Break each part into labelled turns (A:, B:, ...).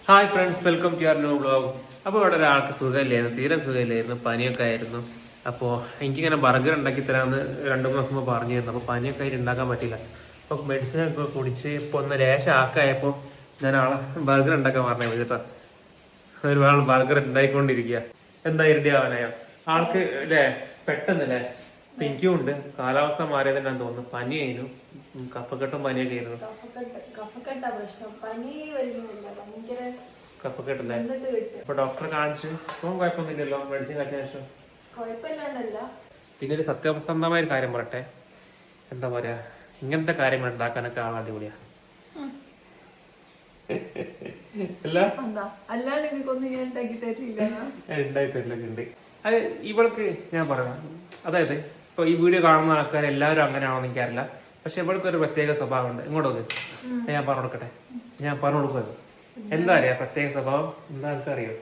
A: Hi friends, welcome to your new vlog. അപ്പോൾ ഇവിടെ ഒരാൾക്ക് സുഖമില്ലായിരുന്നു, തീരെ സുഖമില്ലായിരുന്നു, പനിയൊക്കെ ആയിരുന്നു. അപ്പോൾ എനിക്കിങ്ങനെ ബർഗർ ഉണ്ടാക്കി തരാമെന്ന് 2-3 ദിവസം മുമ്പ് പറഞ്ഞിരുന്നു. അപ്പോൾ പനിയൊക്കെ ആയിട്ട് ഉണ്ടാക്കാൻ പറ്റില്ല. അപ്പോൾ മെഡിസിനൊക്കെ കുടിച്ച് ഇപ്പോൾ ഒന്ന് ലേശം ആക്കായപ്പോൾ ഞാൻ ആളെ ബർഗർ ഉണ്ടാക്കാൻ പറഞ്ഞു വെച്ചിട്ടാ. ഒരുപാട് ബർഗർ ഉണ്ടായിക്കൊണ്ടിരിക്കുക. എന്താ ഇരട്ടി ആവാനായോ ആൾക്ക് അല്ലേ? പെട്ടെന്നല്ലേ? ഇപ്പം എനിക്കും ഉണ്ട്, കാലാവസ്ഥ മാറിയതെന്നാന്ന് തോന്നുന്നു. പനിയായിരുന്നു, കഫക്കെട്ടും പനിയൊക്കെ ആയിരുന്നു. കഫക്കെട്ടല്ലേ? അപ്പൊ ഡോക്ടറെ കാണിച്ച് ഇപ്പം കുഴപ്പമൊന്നുമില്ലല്ലോ, മെഡിസിൻ കഴിച്ച ശേഷം. പിന്നെ ഒരു സത്യസന്ധമായ ഒരു കാര്യം പറയട്ടെ, എന്താ പറയാ, ഇങ്ങനത്തെ കാര്യങ്ങൾ ഉണ്ടാക്കാനൊക്കെ ആൾ അടിപൊളിയാ. ഉണ്ടായി തരില്ലൊക്കെ. അത് ഇവൾക്ക് ഞാൻ പറയാം, അതായത് ഇപ്പൊ ഈ വീഡിയോ കാണുന്ന ആൾക്കാർ എല്ലാവരും അങ്ങനെയാണോന്ന് എനിക്കറിയില്ല. പക്ഷെ ഇവൾക്ക് ഒരു പ്രത്യേക സ്വഭാവമുണ്ട്. ഇങ്ങോട്ട് ഞാൻ പറഞ്ഞു കൊടുക്കട്ടെ, ഞാൻ പറഞ്ഞു കൊടുക്കുന്നത് എന്താ അറിയാ പ്രത്യേക സ്വഭാവം എന്താ എനിക്കറിയോ?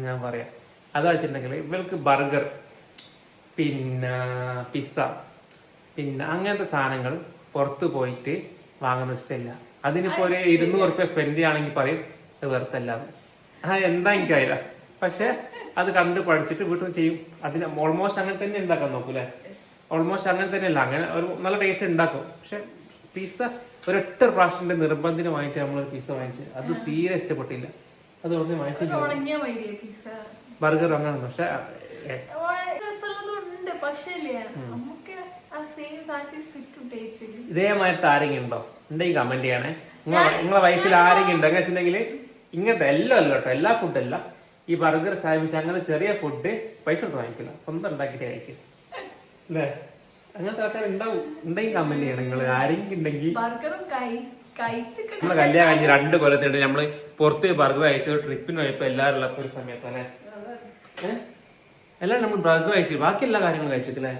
A: ഞാൻ പറയാം. അതാ വെച്ചിട്ടുണ്ടെങ്കിൽ ഇവൾക്ക് ബർഗർ, പിന്നെ പിസ്സ, പിന്നെ അങ്ങനത്തെ സാധനങ്ങൾ പുറത്ത് പോയിട്ട് വാങ്ങുന്ന ഇഷ്ടമില്ല. അതിനിപ്പോ ഒരു 200 റുപ്യ സ്പെൻഡ് ചെയ്യുകയാണെങ്കിൽ പറയും അത് വെറുത്തല്ല. എന്താ എനിക്കറിയില്ല. പക്ഷെ അത് കണ്ട് പഠിച്ചിട്ട് വീട്ടിൽ ചെയ്യും. അതിന് ഓൾമോസ്റ്റ് അങ്ങനെ തന്നെ ഉണ്ടാക്കാൻ നോക്കൂലേ? ഓൾമോസ്റ്റ് അങ്ങനെ തന്നെയല്ല, അങ്ങനെ ഒരു നല്ല ടേസ്റ്റ് ഉണ്ടാക്കും. പക്ഷെ പിസ്സ ഒരൊറ്റ പ്രാവശ്യത്തിന്റെ നിർബന്ധമായിട്ട് നമ്മൾ പിസ്സ വാങ്ങിച്ച് അത് തീരെ ഇഷ്ടപ്പെട്ടില്ല. അതുകൊണ്ട് വാങ്ങിച്ചില്ല. ബർഗർ അങ്ങനെ. പക്ഷെ ഇതേമാതിരത്തെ ആരെങ്കിലും ഉണ്ടോ? ഉണ്ടെങ്കിൽ കമന്റ് ചെയ്യണേ. നിങ്ങളെ വയസ്സിൽ ആരെങ്കിലും ഉണ്ടോ എന്ന് വെച്ചിട്ടുണ്ടെങ്കിൽ ഇങ്ങനത്തെ എല്ലാം അല്ല കേട്ടോ, എല്ലാ ഫുഡല്ല, ഈ ബർഗർ സാൻഡ്വിച്ച് അങ്ങനെ ചെറിയ ഫുഡ് പൈസ എടുത്ത് വാങ്ങിക്കില്ല, സ്വന്തം ഉണ്ടാക്കിയിട്ട് കഴിക്കും അല്ലേ? അങ്ങനത്തെ ആൾക്കാർ ഉണ്ടാവും. ഉണ്ടെങ്കിൽ കമന്റ് ചെയ്യണം നിങ്ങൾ ആരെങ്കിലും ഉണ്ടെങ്കിൽ. നമ്മളെ കല്യാണം കഴിഞ്ഞ് 2 കൊല്ലത്തിട്ട് നമ്മള് പുറത്ത് ബർഗർ കഴിച്ചു ട്രിപ്പിന് പോയപ്പോ എല്ലാവരും ഉള്ളപ്പോ ഒരു സമയത്ത് അല്ലെ എല്ലാം നമ്മൾ ബർഗർ കഴിച്ചു, ബാക്കി എല്ലാ കാര്യങ്ങളും കഴിച്ചിട്ടില്ലേ?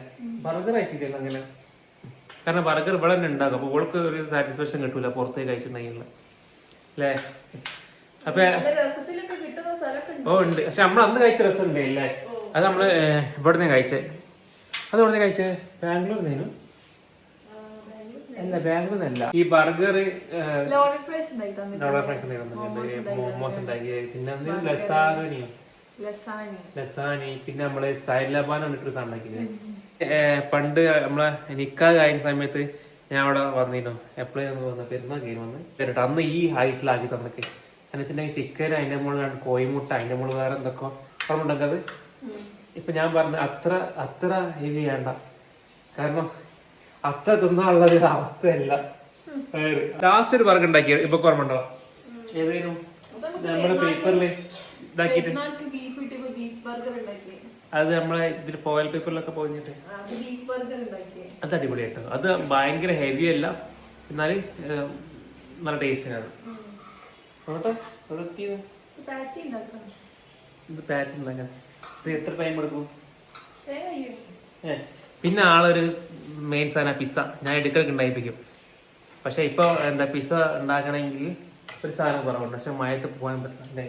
A: ബർഗർ കഴിച്ചിട്ടില്ല അങ്ങനെ. കാരണം ബർഗർ ഇവിടെ തന്നെ ഉണ്ടാകും. അപ്പൊ ഇവൾക്ക് ഒരു സാറ്റിസ്ഫാക്ഷൻ കിട്ടൂല പുറത്തേക്ക് കഴിച്ചിട്ടുണ്ടെങ്കിൽ അല്ലേ? അപ്പൊ ഉണ്ട്. പക്ഷെ നമ്മൾ അന്ന് കഴിച്ച രസം ഉണ്ട് അല്ലേ? അത് നമ്മള് ഇവിടുന്ന് കഴിച്ചേ. അത് ഇവിടുന്ന് കഴിച്ചേ ബാംഗ്ലൂർ നിന്നു അല്ല, ബാംഗ്ലൂർ അല്ല. ഈ ബർഗർ മോമോസ് ഉണ്ടാക്കി, പിന്നെ ലസാനി, പിന്നെ നമ്മള് സൈലബാൻ എന്നിട്ടൊരു സാധനം ഉണ്ടാക്കിയത്. പണ്ട് നമ്മളെ നിക്കാഹ് കഴിഞ്ഞ സമയത്ത് ഞാൻ അവിടെ വന്നിരുന്നു. എപ്പോഴും വന്ന പെരുന്നാൾ കഴിഞ്ഞ് വന്ന് അന്ന് ഈ ഹൈറ്റിലാക്കി തന്നൊക്കെ എന്ന് വെച്ചിട്ടുണ്ടെങ്കിൽ ചിക്കൻ, അതിന്റെ മുകളിൽ കോഴിമുട്ട, അതിന്റെ മുകളിൽ വേറെ എന്തൊക്കെ ഉണ്ടാക്കത്. ഇപ്പൊ ഞാൻ പറഞ്ഞ അത്ര ഹെവി വേണ്ട, കാരണം അത്ര തിന്നാനുള്ള ഒരു അവസ്ഥയല്ല. ലാസ്റ്റ് ഒരു ബർഗർ ഉണ്ടാക്കിയത് ഇപ്പൊ ഓർമ്മണ്ടോ? ഏതേലും നമ്മുടെ പേപ്പറില് ഇതാക്കിട്ട് അത് നമ്മളെ ഇതിൽ ഫോയിൽ പേപ്പറിലൊക്കെ പോയിട്ട് അത് അടിപൊളിയായിട്ടോ. അത് ഭയങ്കര ഹെവി അല്ല, എന്നാല് നല്ല ടേസ്റ്റിനാണ്. ഇത് പാറ്റി ഉണ്ടാക്കാൻ ഇത് എത്ര ടൈം എടുക്കും? പിന്നെ ആളൊരു മെയിൻ സാധനം പിസ്സ. ഞാൻ ഇടയ്ക്കിടയ്ക്ക് ഉണ്ടായിപ്പിക്കും. പക്ഷെ ഇപ്പൊ എന്താ പിസ്സ ഉണ്ടാക്കണമെങ്കിൽ ഒരു സാധനം കുറവുണ്ട്. പക്ഷെ മയത്ത് പോകാൻ പറ്റില്ല.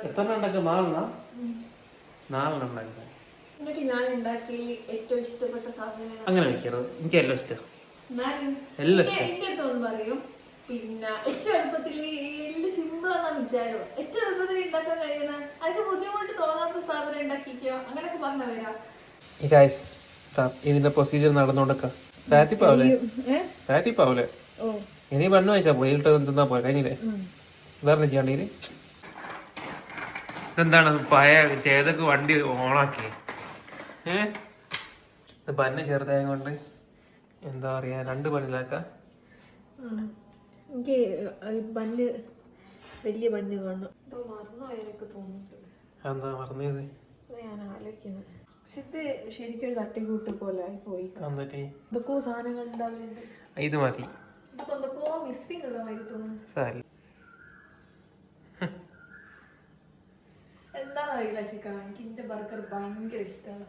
A: എത്ര ഉണ്ടാക്കും? 4 ഉണ്ടാക്കുക. അങ്ങനെ വെക്കരുത്, എനിക്ക് എല്ലാം ഇഷ്ടം. എല്ലാം ഇഷ്ടം.
B: പിന്നെ ഏറ്റവും എളുപ്പത്തിൽ സിമ്പിൾ എന്നാണ് വിചാരം. ഏറ്റവും എളുപ്പത്തിൽ ഉണ്ടാക്കാൻ കഴിയുന്ന അതിന് ബുദ്ധിമുട്ട് തോന്നാത്ത സാധനം ഉണ്ടാക്കിക്കോ, അങ്ങനെയൊക്കെ പറഞ്ഞു വരാം.
A: ഇതിന്റെ പ്രൊസീജിയർ നടന്നോണ്ടൊക്കെ പാറ്റിപ്പാവൂലേ? ഇനി പണ്ണു വെച്ചാ പോയി തിന്നാ പോയ കഴിഞ്ഞില്ലേ? വേറെ ചെയ്യണ്ടേ? ഇതെന്താണ് പഴയ ചേതൊക്കെ വണ്ടി ഓണാക്കി പന്ന് ചെറുതായ കൊണ്ട് എന്താ പറയാ 2 പന്നിലാക്ക.
B: എനിക്ക് ബന്ന് വലിയ ബന്ന് കാണണം. മറന്നുപോയൊക്കെ തോന്നുന്നുണ്ട്.
A: എന്താ മറന്നത്?
B: ഞാൻ ആലോചിക്കുന്നത്. പക്ഷെ ഇത് ശരിക്കും ഒരു തട്ടിക്കൂട്ട് പോലെ ആയി പോയി. എന്തൊക്കെയോ സാധനങ്ങൾ ഉണ്ടാവുന്നുണ്ട്.
A: ഇത് മതി.
B: ഇതിപ്പോ എന്തൊക്കെയോ മിസ്സിംഗ് ഉള്ള മാതിരി തോന്നുന്നു. എന്താണെന്ന് അറിയില്ല ചിക്ക, എനിക്ക് എന്റെ ബർഗർ ഭയങ്കര ഇഷ്ടമാണ്.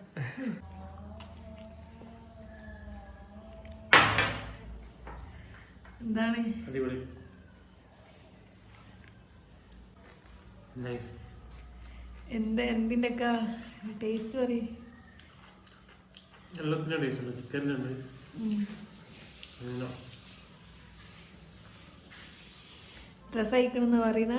B: എന്താണ് എന്തിന്റെ ഒക്കെ ടേസ്റ്റ് പറയും?
A: എല്ലാത്തിനും ടേസ്റ്റ് ഉണ്ട്. ചിക്കനുണ്ട്,
B: ഡ്രസ് അയക്കണമെന്ന് പറയുന്ന